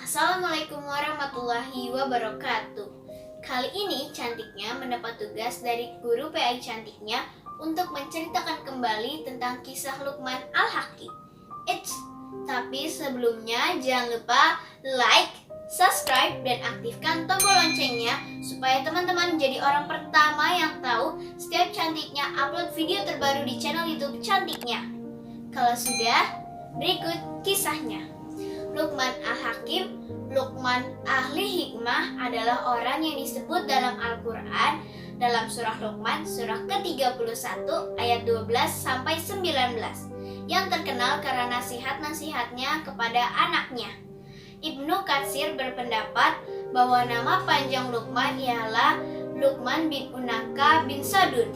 Assalamualaikum warahmatullahi wabarakatuh. Kali ini Cantiknya mendapat tugas dari guru PAI Cantiknya untuk menceritakan kembali tentang kisah Luqman Al-Hakim. Tapi sebelumnya jangan lupa like, subscribe, dan aktifkan tombol loncengnya supaya teman-teman menjadi orang pertama yang tahu setiap Cantiknya upload video terbaru di channel YouTube Cantiknya. Kalau sudah, berikut kisahnya. Luqman Al-Hakim, Luqman ahli hikmah, adalah orang yang disebut dalam Al-Quran dalam surah Luqman, surah ke-31 ayat 12-19, yang terkenal karena nasihat-nasihatnya kepada anaknya. Ibnu Katsir berpendapat bahwa nama panjang Luqman ialah Luqman bin Unaka bin Sadun.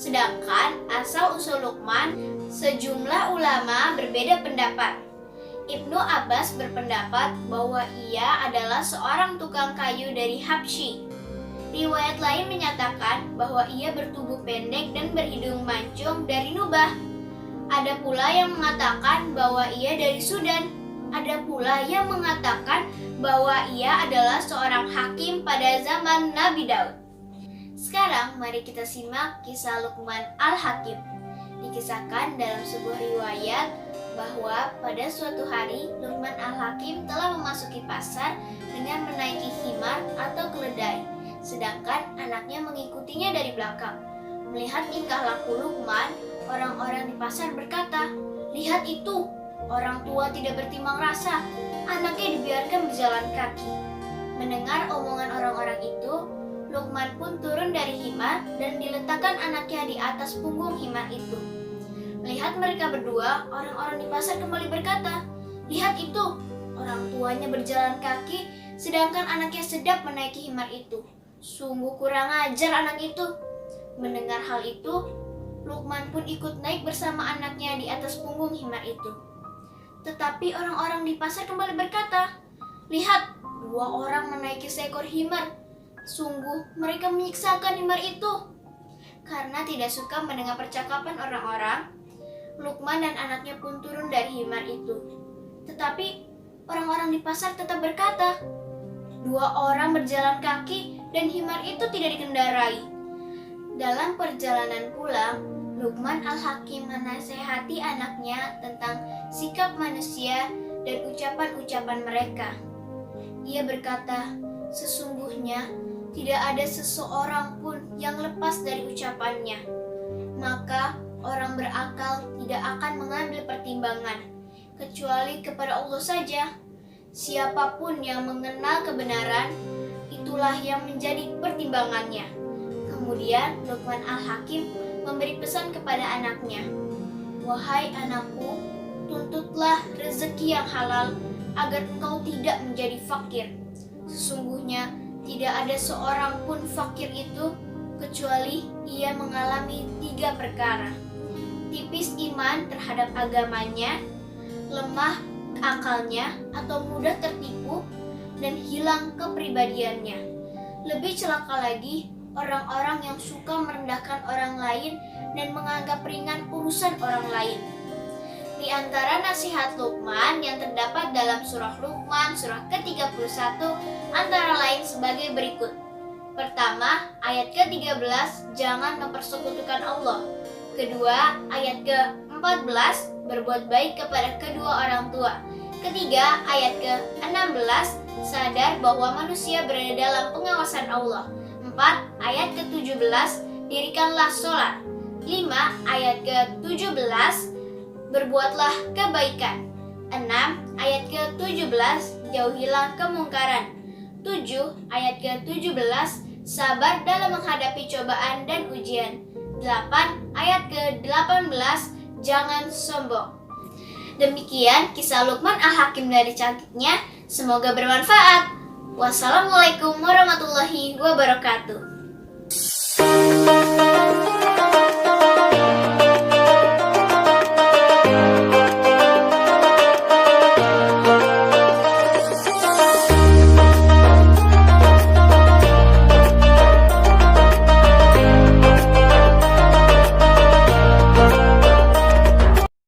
Sedangkan asal-usul Luqman, sejumlah ulama berbeda pendapat. Ibnu Abbas berpendapat bahwa ia adalah seorang tukang kayu dari Habsyi. Riwayat lain menyatakan bahwa ia bertubuh pendek dan berhidung mancung dari Nubah. Ada pula yang mengatakan bahwa ia dari Sudan. Ada pula yang mengatakan bahwa ia adalah seorang hakim pada zaman Nabi Daud. Sekarang mari kita simak kisah Luqman Al-Hakim. Dikisahkan dalam sebuah riwayat bahwa pada suatu hari Luqman Al-Hakim telah memasuki pasar dengan menaiki himar atau keledai, sedangkan anaknya mengikutinya dari belakang. Melihat tingkah laku Luqman, orang-orang di pasar berkata, "Lihat itu, orang tua tidak bertimbang rasa, anaknya dibiarkan berjalan kaki." Mendengar omongan orang-orang itu, Luqman pun turun dari himar dan diletakkan anaknya di atas punggung himar itu. Melihat mereka berdua, orang-orang di pasar kembali berkata, "Lihat itu, orang tuanya berjalan kaki, sedangkan anaknya sedap menaiki himar itu. Sungguh kurang ajar anak itu." Mendengar hal itu, Luqman pun ikut naik bersama anaknya di atas punggung himar itu. Tetapi orang-orang di pasar kembali berkata, "Lihat, dua orang menaiki seekor himar. Sungguh mereka menyiksakan himar itu." Karena tidak suka mendengar percakapan orang-orang, Luqman dan anaknya pun turun dari himar itu. Tetapi orang-orang di pasar tetap berkata, "Dua orang berjalan kaki dan himar itu tidak dikendarai." Dalam perjalanan pulang, Luqman Al-Hakim menasehati anaknya tentang sikap manusia dan ucapan-ucapan mereka. Ia berkata, "Sesungguhnya tidak ada seseorang pun yang lepas dari ucapannya. Maka orang berakal tidak akan mengambil pertimbangan, kecuali kepada Allah saja. Siapapun yang mengenal kebenaran, itulah yang menjadi pertimbangannya." Kemudian Luqman Al-Hakim memberi pesan kepada anaknya, "Wahai anakku, tuntutlah rezeki yang halal agar engkau tidak menjadi fakir. Sesungguhnya tidak ada seorang pun fakir itu kecuali ia mengalami 3 perkara: tipis iman terhadap agamanya, lemah akalnya atau mudah tertipu, dan hilang kepribadiannya. Lebih celaka lagi orang-orang yang suka merendahkan orang lain dan menganggap ringan urusan orang lain." Di antara nasihat Luqman yang terdapat dalam surah Luqman, surah ke-31, antara lain sebagai berikut. Pertama, ayat ke-13, jangan mempersekutukan Allah. Kedua, ayat ke-14, berbuat baik kepada kedua orang tua. Ketiga, ayat ke-16, sadar bahwa manusia berada dalam pengawasan Allah. 4, ayat ke-17, dirikanlah sholat. 5, ayat ke-17, berbuatlah kebaikan. 6, ayat ke-17, jauhilah kemungkaran. 7, ayat ke-17, sabar dalam menghadapi cobaan dan ujian. 8, ayat ke-18, jangan sombong. Demikian kisah Luqman Al-Hakim dari Cantiknya. Semoga bermanfaat. Wassalamualaikum warahmatullahi wabarakatuh.